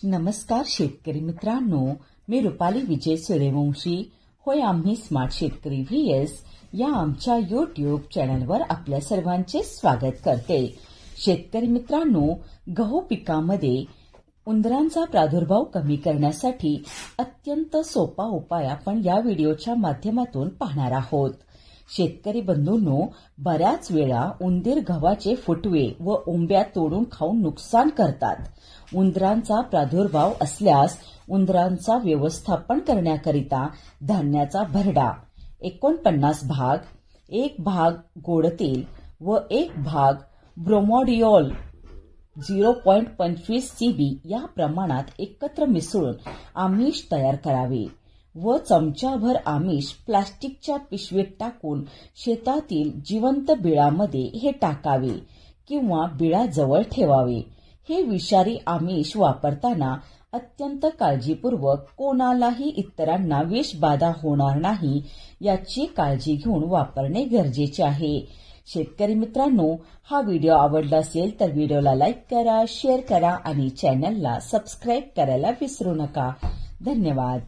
नमस्कार शेतकरी मित्रांनो, मी रुपाली विजय सूर्यवंशी. होय, आम्ही स्मार्ट शेतकरी व्हीएस या आमच्या यूट्यूब चॅनलवर आपल्या सर्वांचे स्वागत करते. शेतकरी मित्रांनो, गहू पिकामध्ये उंदरांचा प्रादुर्भाव कमी करण्यासाठी अत्यंत सोपा उपाय आपण या व्हिडिओच्या माध्यमातून पाहणार आहोत. शेतकरी बंधूंनो, बऱ्याच वेळा उंदीर गव्हाचे फुटवे व ओंब्या तोडून खाऊन नुकसान करतात. उंदरांचा प्रादुर्भाव असल्यास उंदरांचा व्यवस्थापन करण्याकरिता धान्याचा भरडा 49 भाग, 1 भाग गोड तेल व 1 भाग ब्रोमोडियोल 0.25 CB या प्रमाणात एकत्र मिसळून आमिष तयार करावे व चमचाभर आमिष प्लास्टिकच्या पिशवीत टाकून शेतातील जिवंत बिळामध्ये हे टाकावे किंवा बिळाजवळ ठेवावे. हे विषारी आमिष वापरताना अत्यंत काळजीपूर्वक कोणालाही इतरांना विषबाधा होणार नाही याची काळजी घेऊन वापरणे गरजेचे आहे. शेतकरी मित्रांनो, हा व्हिडिओ आवडला असेल तर व्हिडिओला लाईक करा, शेअर करा आणि चॅनलला सबस्क्राईब करायला विसरू नका. धन्यवाद.